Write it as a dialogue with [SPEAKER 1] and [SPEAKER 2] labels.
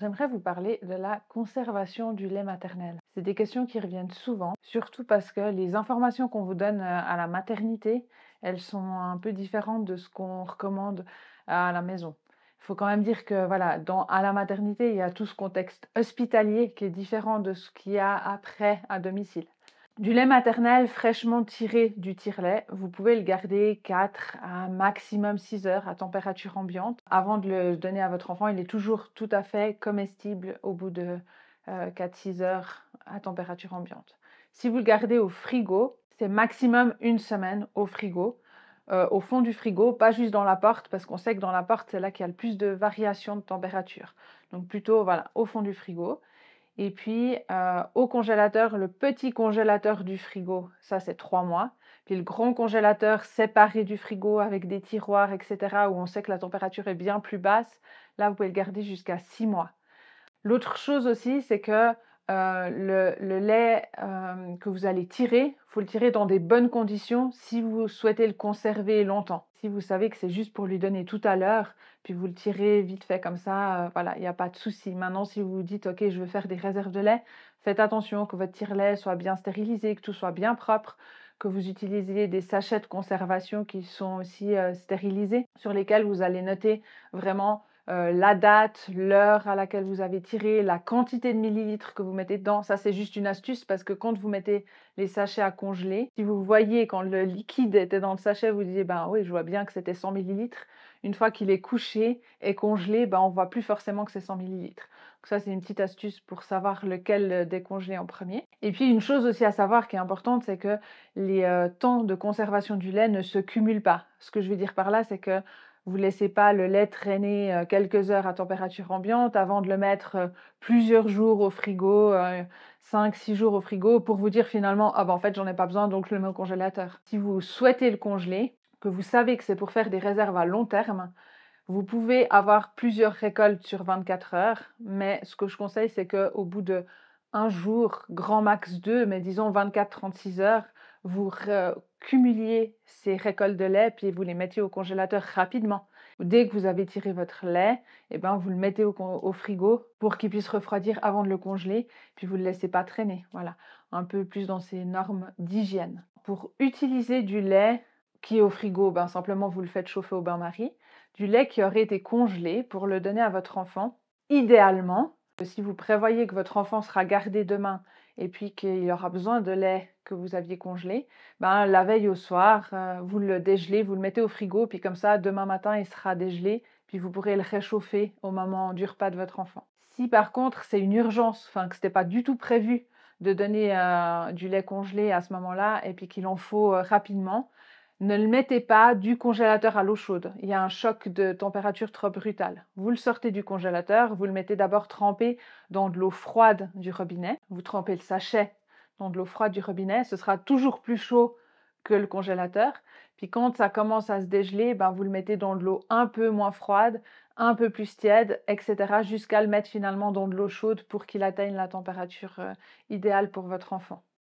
[SPEAKER 1] J'aimerais vous parler de la conservation du lait maternel. C'est des questions qui reviennent souvent, surtout parce que les informations qu'on vous donne à la maternité, elles sont un peu différentes de ce qu'on recommande à la maison. Il faut quand même dire que voilà, à la maternité, il y a tout ce contexte hospitalier qui est différent de ce qu'il y a après à domicile. Du lait maternel fraîchement tiré du tire-lait, vous pouvez le garder 4 à maximum 6 heures à température ambiante. Avant de le donner à votre enfant, il est toujours tout à fait comestible au bout de 4-6 heures à température ambiante. Si vous le gardez au frigo, c'est maximum une semaine au frigo, au fond du frigo, pas juste dans la porte, parce qu'on sait que dans la porte, c'est là qu'il y a le plus de variations de température. Donc plutôt voilà, au fond du frigo. Et puis, au congélateur, le petit congélateur du frigo, ça c'est 3 mois. Puis le grand congélateur séparé du frigo avec des tiroirs, et cetera, où on sait que la température est bien plus basse, là vous pouvez le garder jusqu'à 6 mois. L'autre chose aussi, c'est que le lait que vous allez tirer, il faut le tirer dans des bonnes conditions si vous souhaitez le conserver longtemps. Si vous savez que c'est juste pour lui donner tout à l'heure, puis vous le tirez vite fait comme ça, voilà, il n'y a pas de souci. Maintenant, si vous vous dites, ok, je veux faire des réserves de lait, faites attention que votre tire-lait soit bien stérilisé, que tout soit bien propre, que vous utilisiez des sachets de conservation qui sont aussi stérilisés, sur lesquels vous allez noter vraiment la date, l'heure à laquelle vous avez tiré, la quantité de millilitres que vous mettez dedans. Ça, c'est juste une astuce parce que quand vous mettez les sachets à congeler, si vous voyez quand le liquide était dans le sachet, vous disiez, ben oui, je vois bien que c'était 100 millilitres. Une fois qu'il est couché et congelé, ben, on voit plus forcément que c'est 100 millilitres. Donc ça, c'est une petite astuce pour savoir lequel décongeler en premier. Et puis, une chose aussi à savoir qui est importante, c'est que les temps de conservation du lait ne se cumulent pas. Ce que je veux dire par là, c'est que vous ne laissez pas le lait traîner quelques heures à température ambiante avant de le mettre plusieurs jours au frigo, 5-6 jours au frigo, pour vous dire finalement, ah ben en fait j'en ai pas besoin donc je le mets au congélateur. Si vous souhaitez le congeler, que vous savez que c'est pour faire des réserves à long terme, vous pouvez avoir plusieurs récoltes sur 24 heures, mais ce que je conseille, c'est qu'au bout de un jour, grand max 2, mais disons 24-36 heures, vous cumuliez ces récoltes de lait, puis vous les mettiez au congélateur rapidement. Dès que vous avez tiré votre lait, eh ben, vous le mettez au frigo pour qu'il puisse refroidir avant de le congeler, puis vous ne le laissez pas traîner. Voilà, un peu plus dans ces normes d'hygiène. Pour utiliser du lait qui est au frigo, ben, simplement vous le faites chauffer au bain-marie. Du lait qui aurait été congelé pour le donner à votre enfant. Idéalement, si vous prévoyez que votre enfant sera gardé demain et puis qu'il aura besoin de lait que vous aviez congelé, ben, la veille au soir, vous le dégelez, vous le mettez au frigo, puis comme ça, demain matin, il sera dégelé, puis vous pourrez le réchauffer au moment du repas de votre enfant. Si par contre, c'est une urgence, enfin que ce n'était pas du tout prévu de donner du lait congelé à ce moment-là, et puis qu'il en faut rapidement, ne le mettez pas du congélateur à l'eau chaude. Il y a un choc de température trop brutal. Vous le sortez du congélateur, vous le mettez d'abord trempé dans de l'eau froide du robinet. Vous trempez le sachet dans de l'eau froide du robinet. Ce sera toujours plus chaud que le congélateur. Puis quand ça commence à se dégeler, ben vous le mettez dans de l'eau un peu moins froide, un peu plus tiède, etc. jusqu'à le mettre finalement dans de l'eau chaude pour qu'il atteigne la température idéale pour votre enfant.